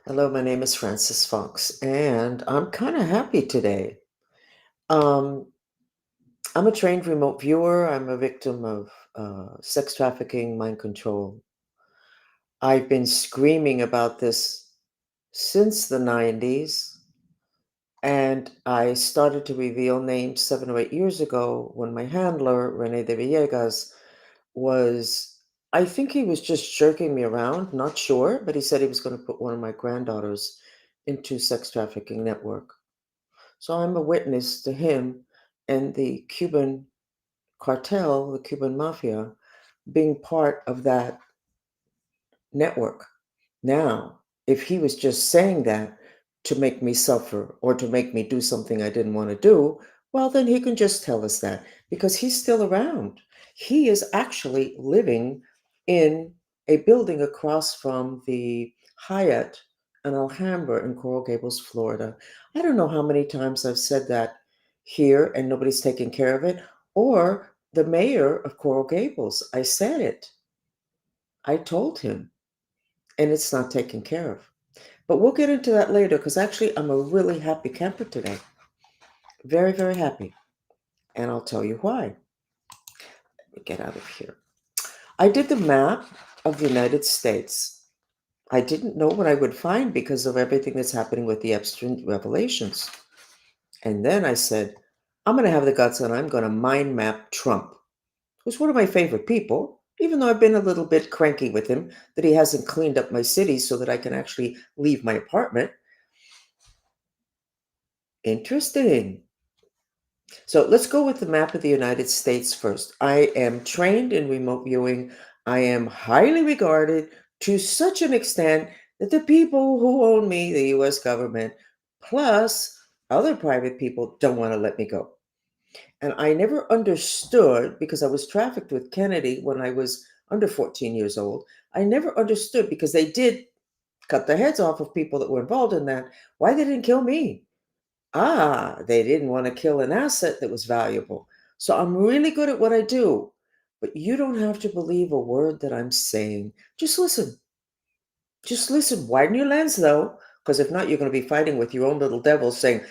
Hello, my name is Francis Fox, and I'm kind of happy today. Um, I'm a trained remote viewer. I'm a victim of sex trafficking, mind control. I've been screaming about this since the 90s, and I started to reveal names 7 or 8 years ago when my handler, Rene de Villegas, was, I think he was just jerking me around, not sure, but he said he was going to put one of my granddaughters into sex trafficking network. So I'm a witness to him and the Cuban cartel, the Cuban mafia, being part of that network. Now, if he was just saying that to make me suffer or to make me do something I didn't want to do, well, then he can just tell us that because he's still around. He is actually living in a building across from the Hyatt in Alhambra in Coral Gables, Florida. I don't know how many times I've said that here and nobody's taking care of it, or the mayor of Coral Gables. I said it. I told him and it's not taken care of. But we'll get into that later because actually I'm a really happy camper today. Very, very happy. And I'll tell you why. Let me get out of here. I did the map of the United States. I didn't know what I would find because of everything that's happening with the Epstein revelations. And then I said, I'm going to have the guts and I'm going to mind map Trump, who's one of my favorite people, even though I've been a little bit cranky with him that he hasn't cleaned up my city so that I can actually leave my apartment. Interesting. So let's go with the map of the United States first. I am trained in remote viewing. I am highly regarded to such an extent that the people who own me, the US government, plus other private people, don't want to let me go. And I never understood because I was trafficked with Kennedy when I was under 14 years old. I never understood because they did cut the heads off of people that were involved in that, why they didn't kill me. They didn't want to kill an asset that was valuable. So I'm really good at what I do. But you don't have to believe a word that I'm saying. Just listen. Just listen. Widen your lens, though, because if not, you're going to be fighting with your own little devil saying,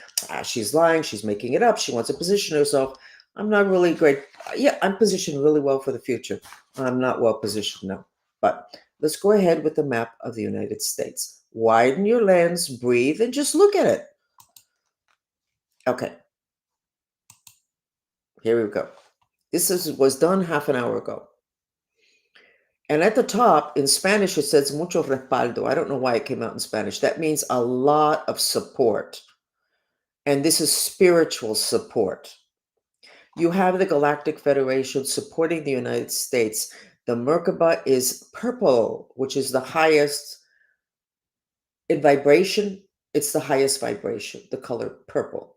she's lying, she's making it up, she wants to position herself. I'm not really great. Yeah, I'm positioned really well for the future. I'm not well positioned now. But let's go ahead with the map of the United States. Widen your lens, breathe, and just look at it. Okay. Here we go. Was done half an hour ago. And at the top in Spanish, it says mucho respaldo. I don't know why it came out in Spanish. That means a lot of support. And this is spiritual support. You have the Galactic Federation supporting the United States. The Merkaba is purple, which is the highest in vibration. It's the highest vibration, the color purple.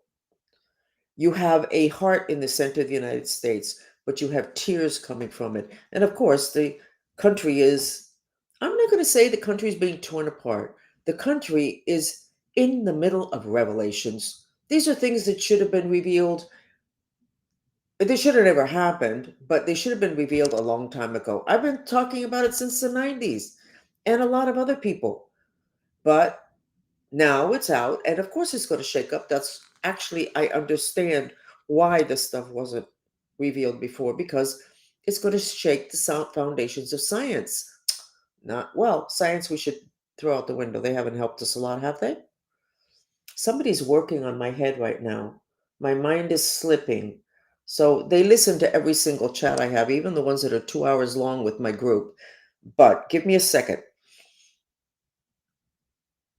You have a heart in the center of the United States, but you have tears coming from it. And of course, the country is, I'm not going to say the country is being torn apart. The country is in the middle of revelations. These are things that should have been revealed. They should have never happened, but they should have been revealed a long time ago. I've been talking about it since the 90s and a lot of other people. But now it's out, and of course it's going to shake up. That's actually, I understand why this stuff wasn't revealed before, because it's going to shake the foundations of science. Not, well, science we should throw out the window. They haven't helped us a lot, have they? Somebody's working on my head right now. My mind is slipping. So they listen to every single chat I have, even the ones that are 2 hours long with my group. But give me a second.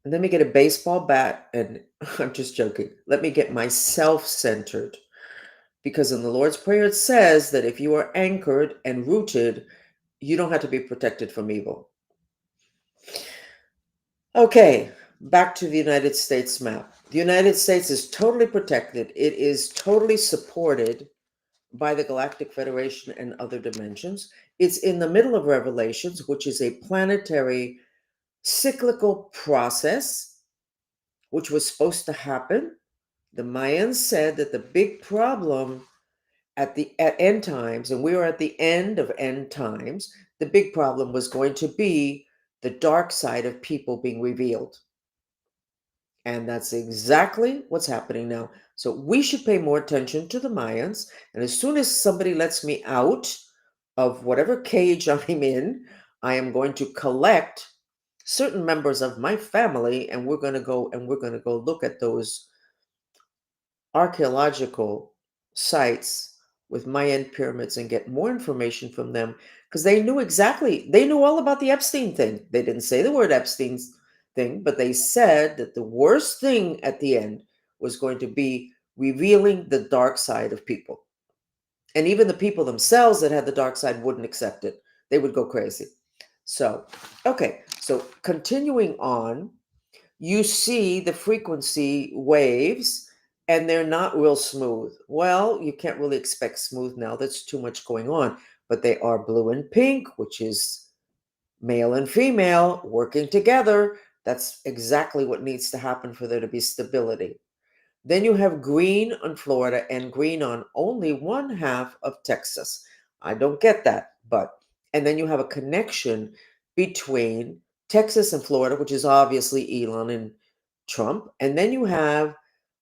Let me get a baseball bat and I'm just joking. Let me get myself centered. Because in the Lord's Prayer, it says that if you are anchored and rooted, you don't have to be protected from evil. Okay, back to the United States map. The United States is totally protected. It is totally supported by the Galactic Federation and other dimensions. It's in the middle of Revelations, which is a planetary cyclical process, which was supposed to happen. The Mayans said that the big problem at end times, and we are at the end of end times, the big problem was going to be the dark side of people being revealed. And that's exactly what's happening now. So we should pay more attention to the Mayans. And as soon as somebody lets me out of whatever cage I'm in, I am going to collect certain members of my family, and we're going to go look at those archaeological sites with Mayan pyramids and get more information from them, because they knew all about the Epstein thing. They didn't say the word Epstein's thing, but they said that the worst thing at the end was going to be revealing the dark side of people. And even the people themselves that had the dark side wouldn't accept it. They would go crazy. So, okay, so continuing on, you see the frequency waves and they're not real smooth. Well, you can't really expect smooth now. That's too much going on. But they are blue and pink, which is male and female working together. That's exactly what needs to happen for there to be stability. Then you have green on Florida and green on only one half of Texas. I don't get that, but, and then you have a connection between Texas and Florida, which is obviously Elon and Trump. And then you have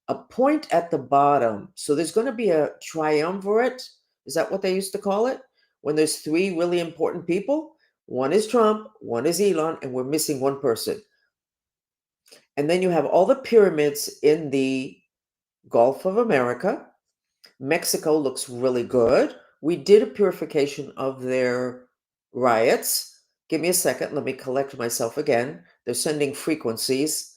a point at the bottom. So there's going to be a triumvirate. Is that what they used to call it? When there's three really important people? One is Trump, one is Elon, and we're missing one person. And then you have all the pyramids in the Gulf of America. Mexico looks really good. We did a purification of their riots. Give me a second. Let me collect myself again. They're sending frequencies.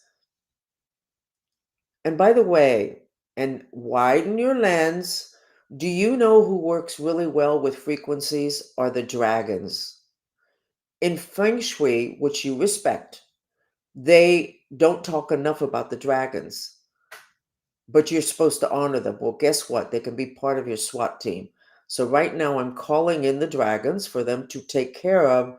And by the way, and widen your lens. Do you know who works really well with frequencies are the dragons? In Feng Shui, which you respect, they don't talk enough about the dragons, but you're supposed to honor them. Well, guess what? They can be part of your SWAT team. So right now I'm calling in the dragons for them to take care of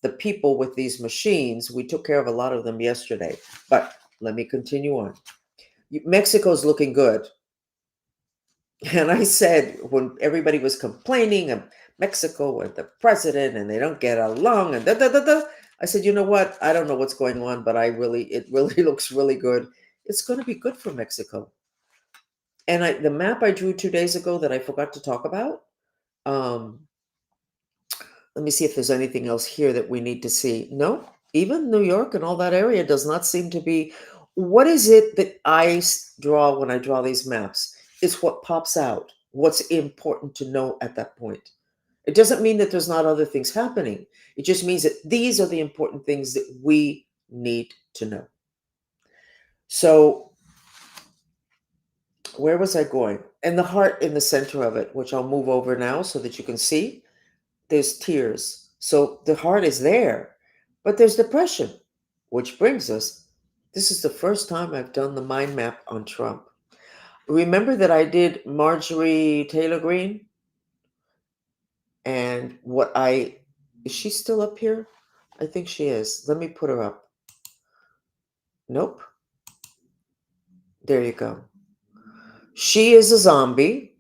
the people with these machines. We took care of a lot of them yesterday, but let me continue on. Mexico's looking good. And I said, when everybody was complaining of Mexico and the president and they don't get along and I said, you know what? I don't know what's going on, but it really looks really good. It's going to be good for Mexico. And the map I drew 2 days ago that I forgot to talk about, um, let me see if there's anything else here that we need to see. No, even New York and all that area does not seem to be. What is it that draw when I draw these maps? It's what pops out, what's important to know at that point. It doesn't mean that there's not other things happening. It just means that these are the important things that we need to know. So, where was I going? And the heart in the center of it, which I'll move over now so that you can see, there's tears. So the heart is there, but there's depression, which brings us, this is the first time I've done the mind map on Trump. Remember that I did Marjorie Taylor Greene? And is she still up here? I think she is. Let me put her up. Nope. There you go. She is a zombie.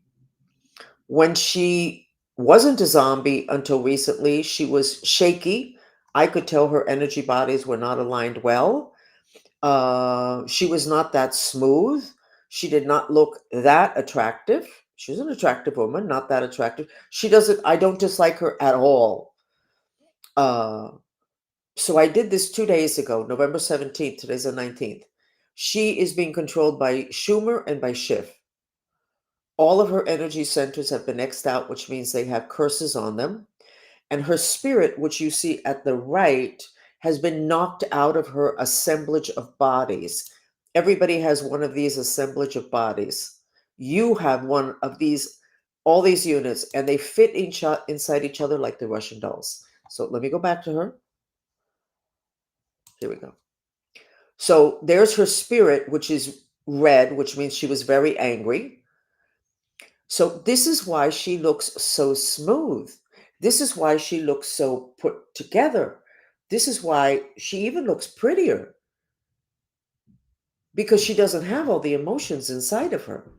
When she wasn't a zombie until recently, she was shaky. I could tell her energy bodies were not aligned well. She was not that smooth. She did not look that attractive. She's an attractive woman, not that attractive. I don't dislike her at all. So I did this 2 days ago, November 17th. Today's the 19th. She is being controlled by Schumer and by Schiff. All of her energy centers have been X'd out, which means they have curses on them. And her spirit, which you see at the right, has been knocked out of her assemblage of bodies. Everybody has one of these assemblage of bodies. You have one of these, all these units, and they fit inside each other like the Russian dolls. So let me go back to her. Here we go. So there's her spirit, which is red, which means she was very angry. So this is why she looks so smooth. This is why she looks so put together. This is why she even looks prettier, because she doesn't have all the emotions inside of her.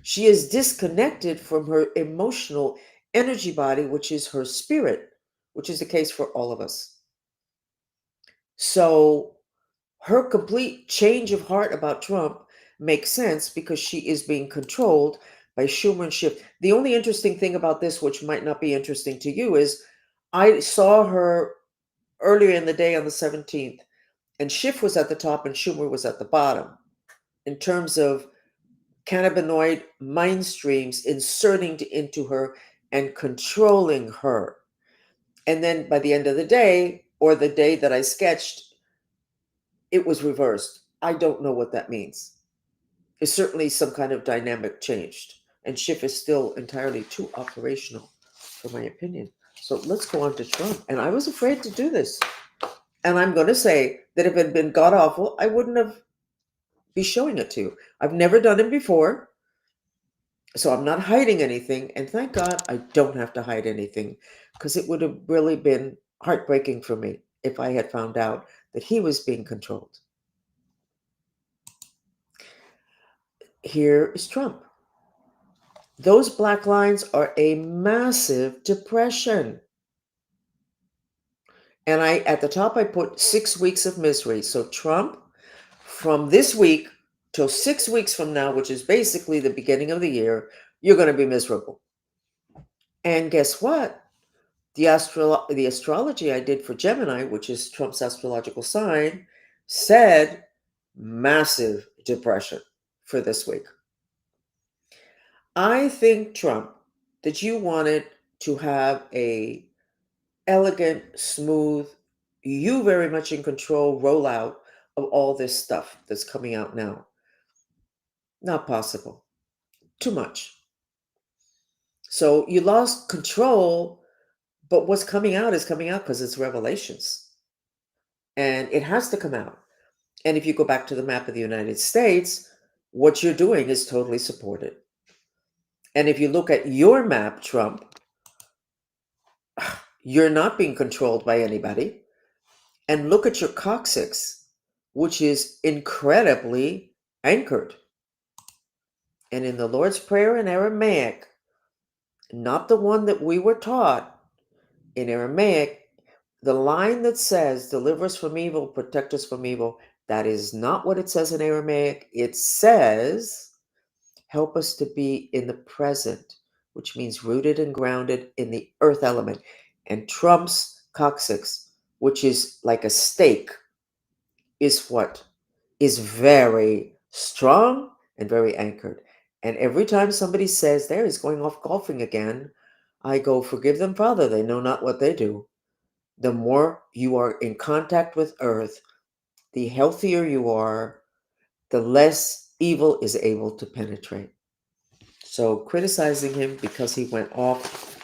She is disconnected from her emotional energy body, which is her spirit, which is the case for all of us. So her complete change of heart about Trump makes sense because she is being controlled by Schumer and Schiff. The only interesting thing about this, which might not be interesting to you, is I saw her earlier in the day on the 17th, and Schiff was at the top and Schumer was at the bottom in terms of cannabinoid mind streams inserting into her and controlling her. And then by the end of the day, or the day that I sketched, it was reversed. I don't know what that means. It's certainly some kind of dynamic changed. And Schiff is still entirely too operational, for my opinion. So let's go on to Trump. And I was afraid to do this. And I'm going to say that if it had been god awful, I wouldn't have be showing it to you. I've never done it before. So I'm not hiding anything. And thank God I don't have to hide anything, because it would have really been heartbreaking for me if I had found out that he was being controlled. Here is Trump. Those black lines are a massive depression. And at the top, I put 6 weeks of misery. So Trump, from this week till 6 weeks from now, which is basically the beginning of the year, you're going to be miserable. And guess what? The astrology I did for Gemini, which is Trump's astrological sign, said massive depression for this week. I think, Trump, that you wanted to have a elegant, smooth, you very much in control rollout of all this stuff that's coming out now. Not possible. Too much. So you lost control, but what's coming out is coming out because it's revelations. And it has to come out. And if you go back to the map of the United States, what you're doing is totally supported. And if you look at your map, Trump, you're not being controlled by anybody. And look at your coccyx, which is incredibly anchored. And in the Lord's Prayer in Aramaic, not the one that we were taught, in Aramaic, the line that says, deliver us from evil, protect us from evil, that is not what it says in Aramaic. It says, help us to be in the present, which means rooted and grounded in the earth element. And Trump's coccyx, which is like a stake, is what is very strong and very anchored. And every time somebody says, there, he's going off golfing again, I go, forgive them, Father, they know not what they do. The more you are in contact with earth, the healthier you are, the less evil is able to penetrate. So criticizing him because he went off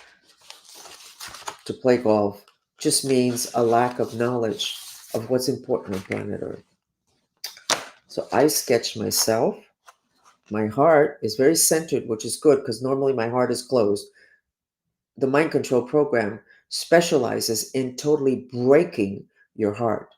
to play golf just means a lack of knowledge of what's important on planet Earth. So I sketched myself. My heart is very centered, which is good because normally my heart is closed. The mind control program specializes in totally breaking your heart.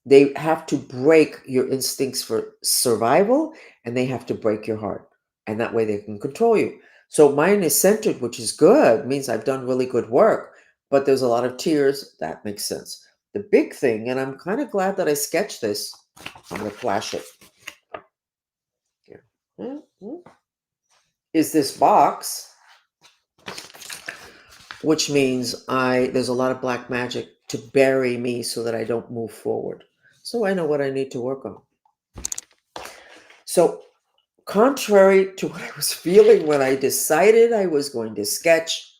They have to break your instincts for survival, and they have to break your heart. And that way they can control you. So mine is centered, which is good, means I've done really good work, but there's a lot of tears. That makes sense. The big thing, and I'm kind of glad that I sketched this, I'm going to flash it here, is this box, which means there's a lot of black magic to bury me so that I don't move forward. So I know what I need to work on. So contrary to what I was feeling when I decided I was going to sketch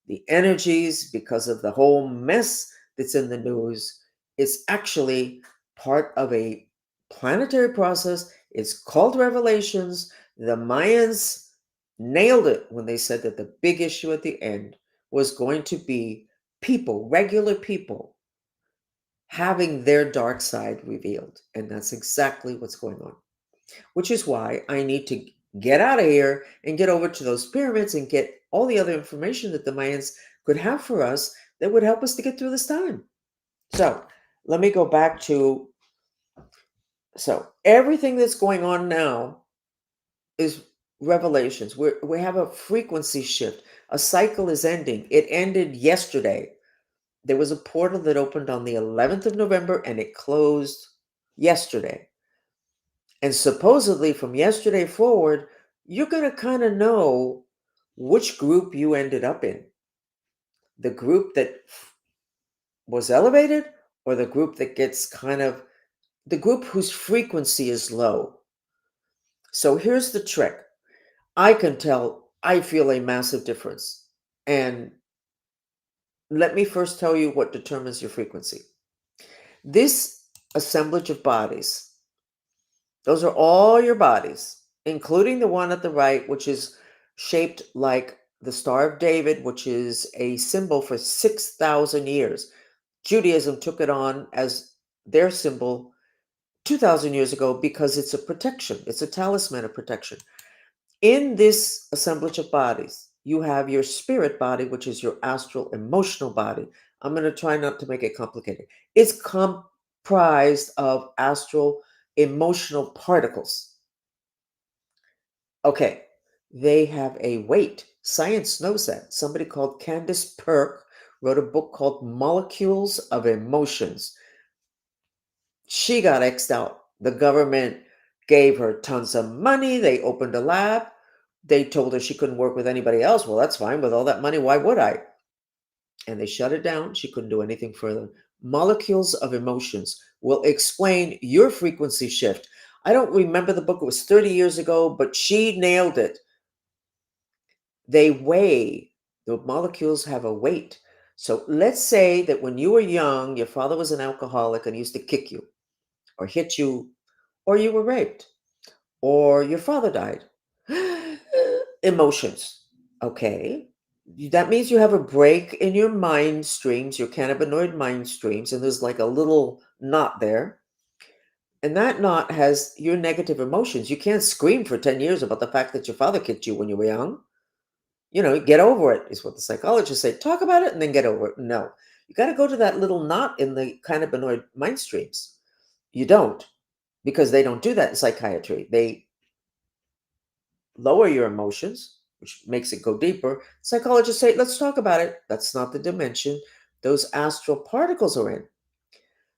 the energies because of the whole mess that's in the news, it's actually part of a planetary process. It's called revelations. The Mayans nailed it when they said that the big issue at the end was going to be people, regular people, having their dark side revealed. And that's exactly what's going on, which is why I need to get out of here and get over to those pyramids and get all the other information that the Mayans could have for us that would help us to get through this time. So let me go back to, so everything that's going on now is revelations. We have a frequency shift. A cycle is ending. It ended yesterday. There was a portal that opened on the 11th of November and it closed yesterday. And supposedly from yesterday forward, you're going to kind of know which group you ended up in. The group that was elevated, or the group that gets kind of the group whose frequency is low. So here's the trick. I can tell I feel a massive difference. And let me first tell you what determines your frequency. This assemblage of bodies, those are all your bodies, including the one at the right, which is shaped like the Star of David, which is a symbol for 6,000 years. Judaism took it on as their symbol 2,000 years ago because it's a protection, it's a talisman of protection. In this assemblage of bodies, you have your spirit body, which is your astral emotional body. I'm going to try not to make it complicated. It's comprised of astral emotional particles. Okay, they have a weight. Science knows that. Somebody called Candace Perk wrote a book called Molecules of Emotions. She got X'd out. The government gave her tons of money. They opened a lab. They told her she couldn't work with anybody else. Well, that's fine. With all that money, why would I? And they shut it down. She couldn't do anything further. Molecules of Emotions will explain your frequency shift. I don't remember the book. It was 30 years ago, but she nailed it. They weigh, the molecules have a weight. So let's say that when you were young, your father was an alcoholic and used to kick you or hit you, or you were raped, or your father died. Emotions. Okay. That means you have a break in your mind streams, your cannabinoid mind streams, and there's like a little knot there. And that knot has your negative emotions. You can't scream for 10 years about the fact that your father kicked you when you were young. Get over it, is what the psychologists say. Talk about it and then get over it. No. You got to go to that little knot in the cannabinoid mind streams. You don't, because they don't do that in psychiatry. They lower your emotions, which makes it go deeper. Psychologists say, let's talk about it. That's not the dimension those astral particles are in.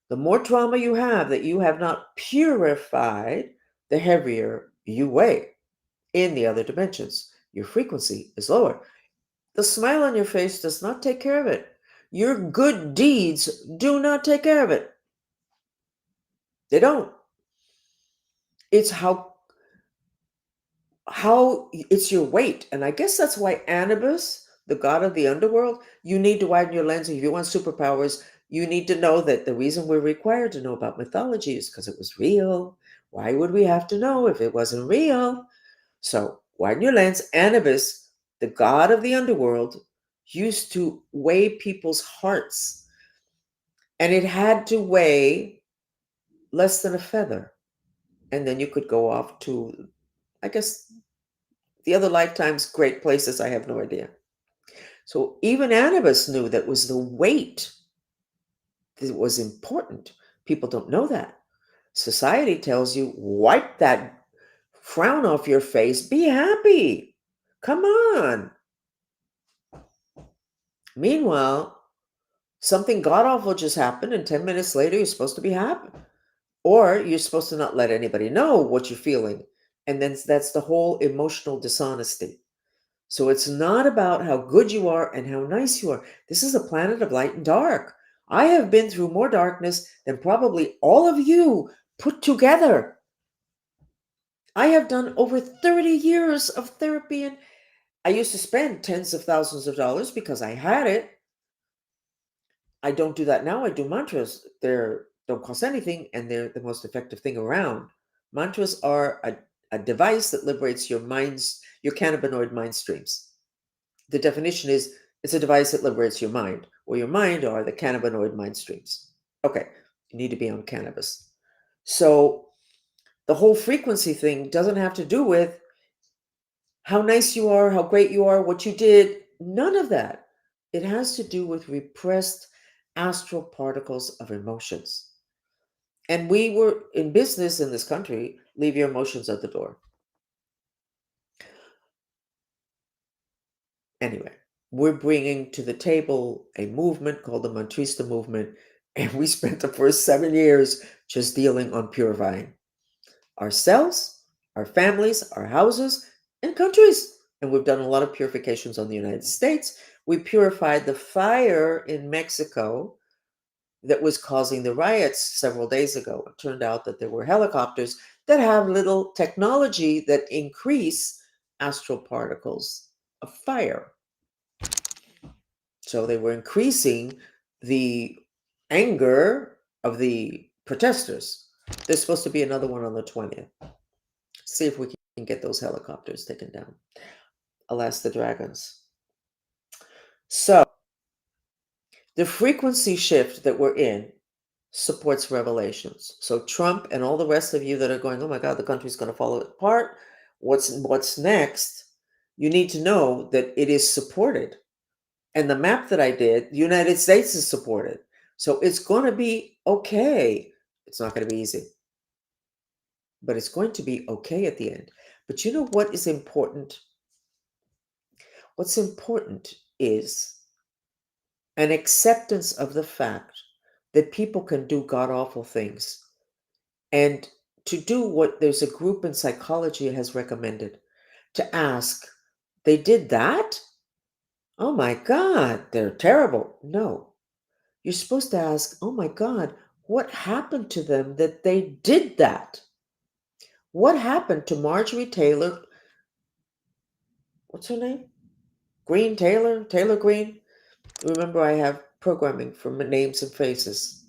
The more trauma you have that you have not purified, the heavier you weigh in the other dimensions. Your frequency is lower. The smile on your face does not take care of it. Your good deeds do not take care of it. They don't. It's how it's your weight. And I guess that's why Anubis, the god of the underworld, you need to widen your lens. If you want superpowers, you need to know that the reason we're required to know about mythology is because it was real. Why would we have to know if it wasn't real? So widen your lens. Anubis, the god of the underworld, used to weigh people's hearts, and it had to weigh less than a feather. And then you could go off to, I guess, the other lifetimes, great places, I have no idea. So even Anubis knew that was the weight that was important. People don't know that. Society tells you, wipe that frown off your face, be happy. Come on. Meanwhile, something god awful just happened, and 10 minutes later, you're supposed to be happy. Or you're supposed to not let anybody know what you're feeling. And then that's the whole emotional dishonesty. So it's not about how good you are and how nice you are. This is a planet of light and dark. I have been through more darkness than probably all of you put together. I have done over 30 years of therapy, and I used to spend tens of thousands of dollars because I had it. I don't do that now. I do mantras. They don't cost anything, and they're the most effective thing around. Mantras are a device that liberates your cannabinoid mind streams. The definition is it's a device that liberates your mind, or your mind are the cannabinoid mind streams. Okay, you need to be on cannabis. So the whole frequency thing doesn't have to do with how nice you are, how great you are, what you did. None of that. It has to do with repressed astral particles of emotions. And we were in business in this country, leave your emotions at the door. Anyway, we're bringing to the table a movement called the Mantrista movement. And we spent the first 7 years just dealing on purifying ourselves, our families, our houses, and countries. And we've done a lot of purifications on the United States. We purified the fire in Mexico that was causing the riots several days ago. It turned out that there were helicopters that have little technology that increase astral particles of fire. So they were increasing the anger of the protesters. There's supposed to be another one on the 20th. See if we can get those helicopters taken down. Alas, the dragons. So the frequency shift that we're in supports revelations. So Trump and all the rest of you that are going, oh my God, the country's going to fall apart. What's next? You need to know that it is supported. And the map that I did, the United States is supported. So it's going to be okay. It's not going to be easy, but it's going to be okay at the end. But you know what is important? What's important is an acceptance of the fact that people can do god awful things. And to do what there's a group in psychology has recommended, to ask, they did that? Oh my God, they're terrible. No, you're supposed to ask, oh my God, what happened to them that they did that? What happened to Marjorie Taylor? What's her name? Green Taylor? Taylor Green? Remember, I have programming for names and faces,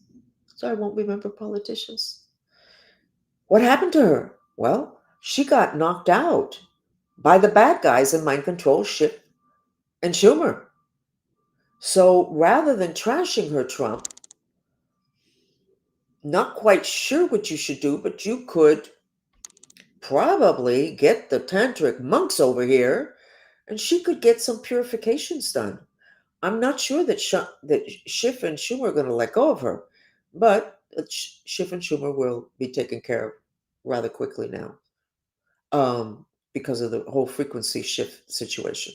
so I won't remember politicians. What happened to her? Well, she got knocked out by the bad guys in mind control, Schiff and Schumer. So rather than trashing her, Trump, not quite sure what you should do, but you could probably get the tantric monks over here and she could get some purifications done. I'm not sure that Schiff and Schumer are going to let go of her, but Schiff and Schumer will be taken care of rather quickly now, because of the whole frequency shift situation.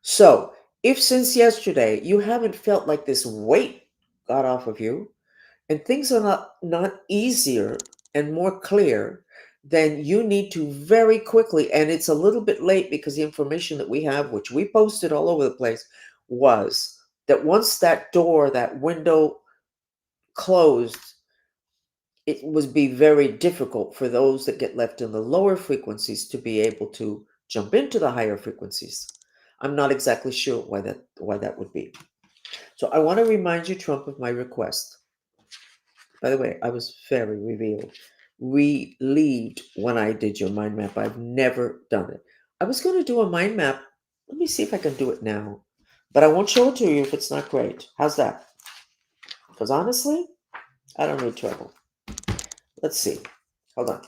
So, if since yesterday you haven't felt like this weight got off of you, and things are not easier and more clear, then you need to very quickly, and it's a little bit late because the information that we have, which we posted all over the place, was that once that door, that window closed, it would be very difficult for those that get left in the lower frequencies to be able to jump into the higher frequencies. I'm not exactly sure why that would be. So I want to remind you, Trump, of my request. By the way, I was very relieved when I did your mind map. I've never done it. I was going to do a mind map. Let me see if I can do it now. But I won't show it to you if it's not great. How's that? Because honestly, I don't need trouble. Let's see. Hold on.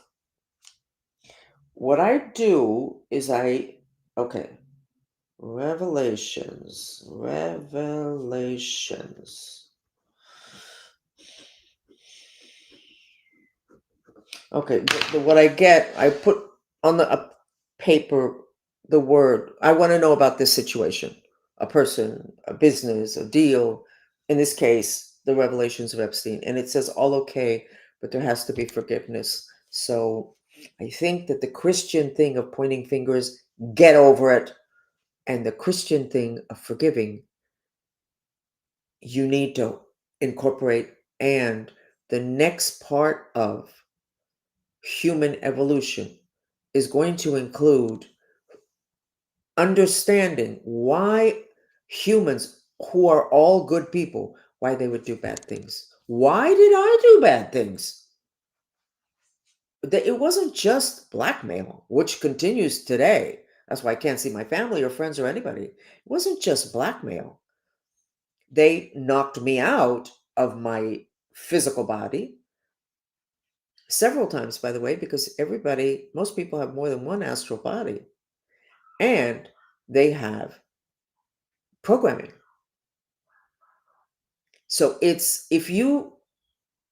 What I do is okay. Revelations. Okay, what I get, I put on the paper the word. I want to know about this situation, a person, a business, a deal. In this case, the revelations of Epstein, and it says all okay, but there has to be forgiveness. So I think that the Christian thing of pointing fingers, get over it, and the Christian thing of forgiving, you need to incorporate. And the next part of human evolution is going to include understanding why humans, who are all good people, why they would do bad things. Why did I do bad things? It wasn't just blackmail, which continues today. That's why I can't see my family or friends or anybody. It wasn't just blackmail. They knocked me out of my physical body several times, by the way, because most people have more than one astral body, and they have programming. So if you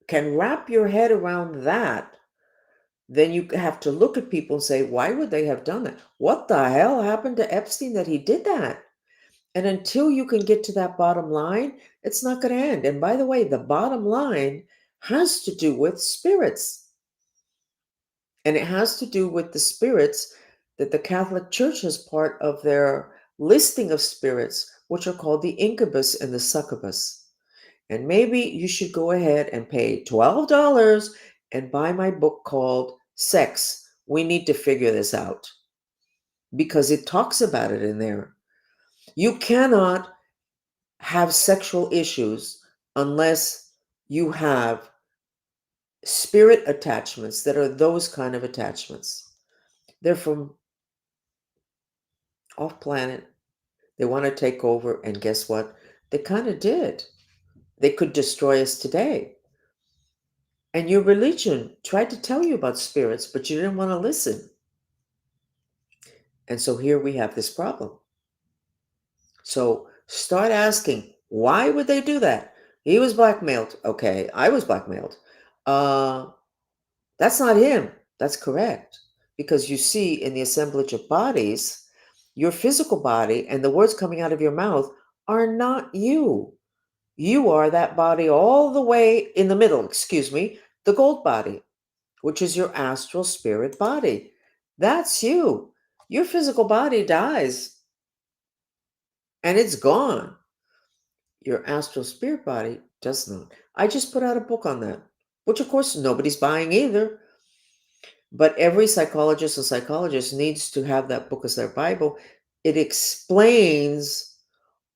can wrap your head around that, then you have to look at people and say, why would they have done that? What the hell happened to Epstein that he did that? And until you can get to that bottom line, it's not going to end. And by the way, the bottom line has to do with spirits. And it has to do with the spirits that the Catholic Church has part of their listing of spirits, which are called the incubus and the succubus. And maybe you should go ahead and pay $12 and buy my book called Sex. We Need to Figure This Out, because it talks about it in there. You cannot have sexual issues unless you have spirit attachments that are those kind of attachments. They're from off planet. They want to take over, and guess what? They kind of did. They could destroy us today. And your religion tried to tell you about spirits, but you didn't want to listen. And so here we have this problem. So start asking, why would they do that? He was blackmailed. Okay, I was blackmailed. Uh, that's not him. That's correct. Because you see, in the assemblage of bodies, your physical body and the words coming out of your mouth are not you. You are that body all the way in the middle, the gold body, which is your astral spirit body. That's you. Your physical body dies and it's gone. Your astral spirit body does not. I just put out a book on that, which of course nobody's buying either. But every psychologist and psychologist needs to have that book as their Bible. It explains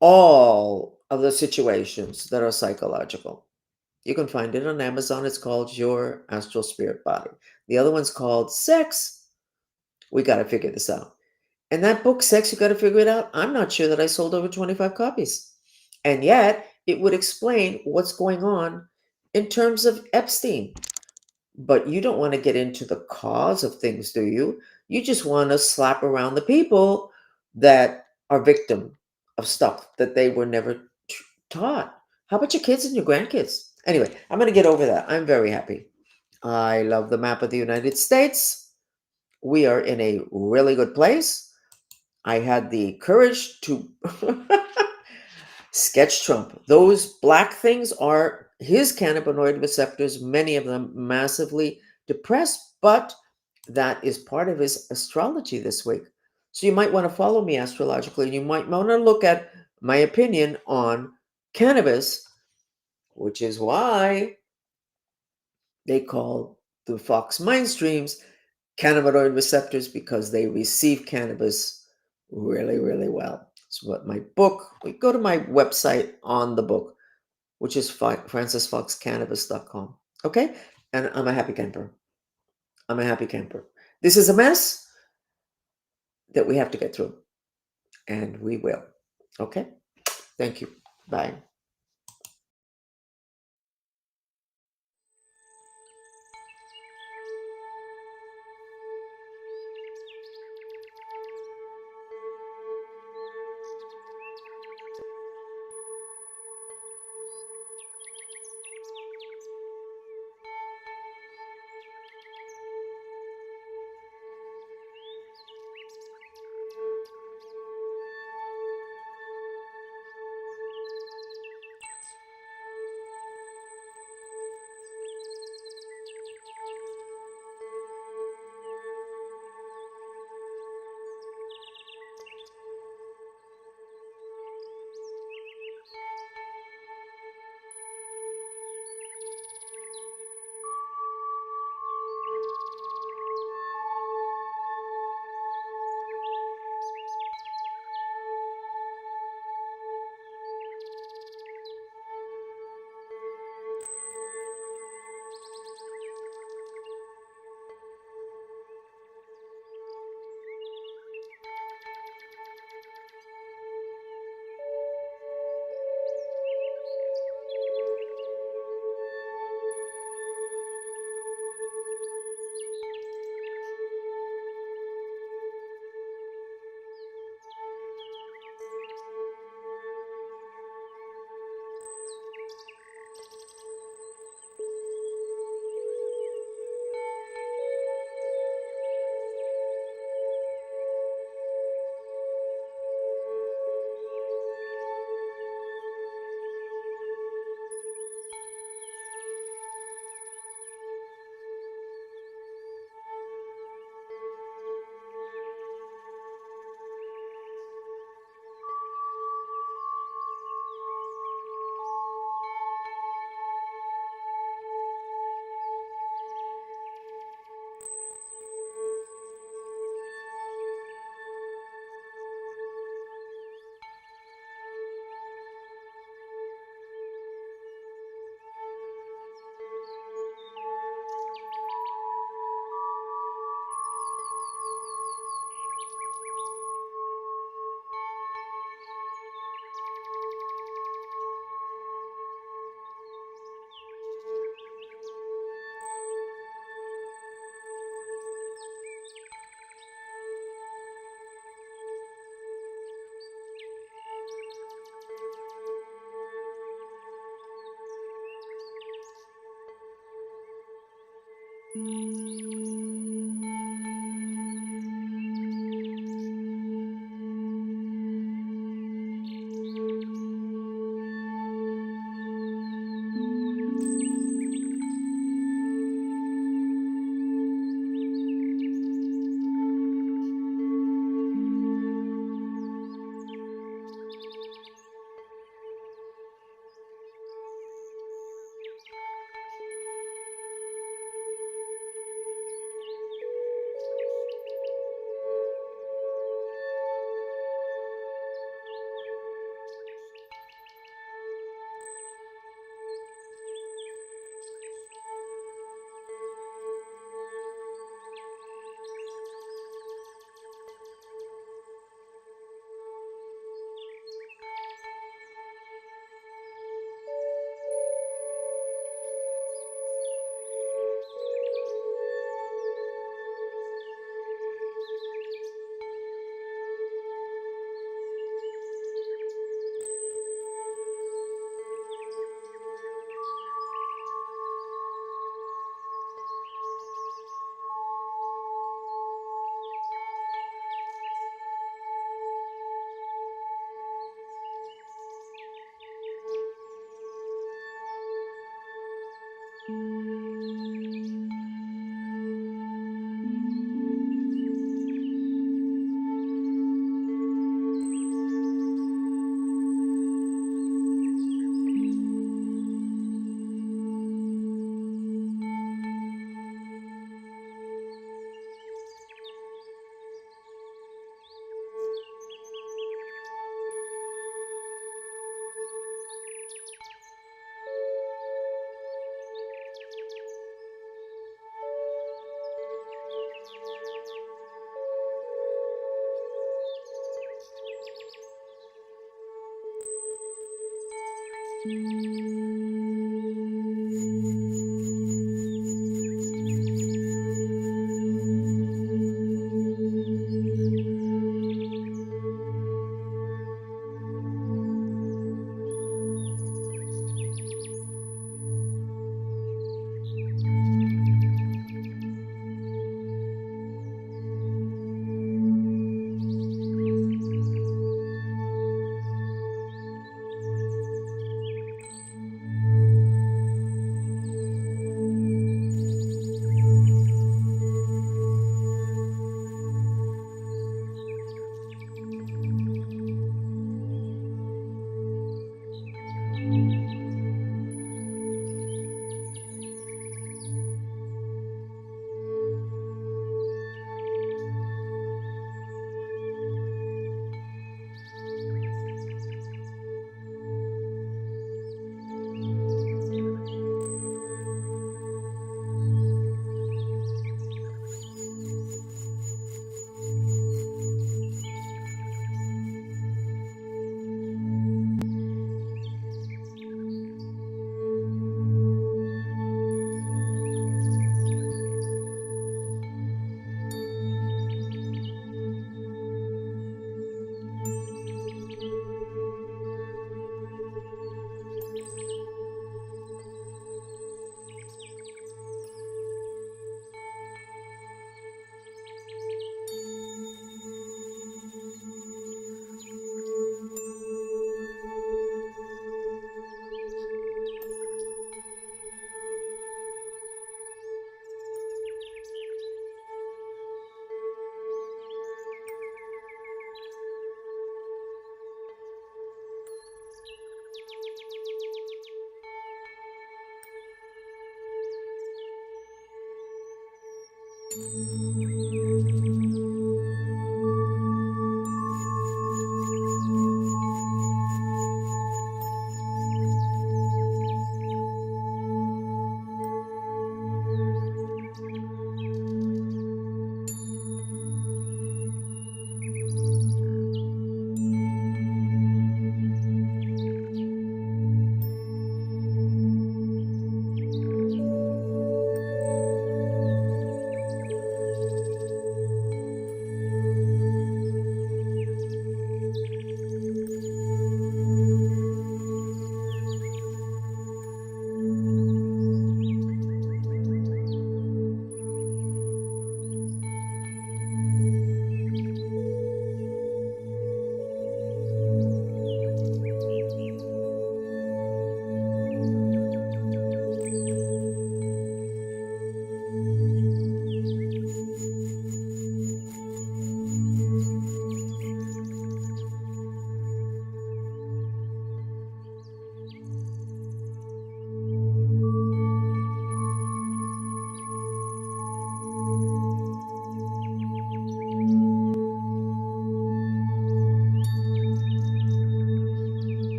all of the situations that are psychological. You can find it on Amazon. It's called Your Astral Spirit Body. The other one's called Sex. We got to figure this out. And that book, Sex, You Got to Figure It Out, I'm not sure that I sold over 25 copies. And yet, it would explain what's going on in terms of Epstein. But you don't want to get into the cause of things, do you? You just want to slap around the people that are victim of stuff that they were never taught. How about your kids and your grandkids? Anyway, I'm going to get over that. I'm very happy. I love the map of the United States. We are in a really good place. I had the courage to sketch Trump. Those black things are his cannabinoid receptors, many of them massively depressed, but that is part of his astrology this week. So you might want to follow me astrologically, and you might want to look at my opinion on cannabis, which is why they call the Fox mind streams cannabinoid receptors, because they receive cannabis really, really well. So what my book, we go to my website on the book, which is francisfoxcannabis.com. Okay? And I'm a happy camper. I'm a happy camper. This is a mess that we have to get through, and we will. Okay? Thank you. Bye.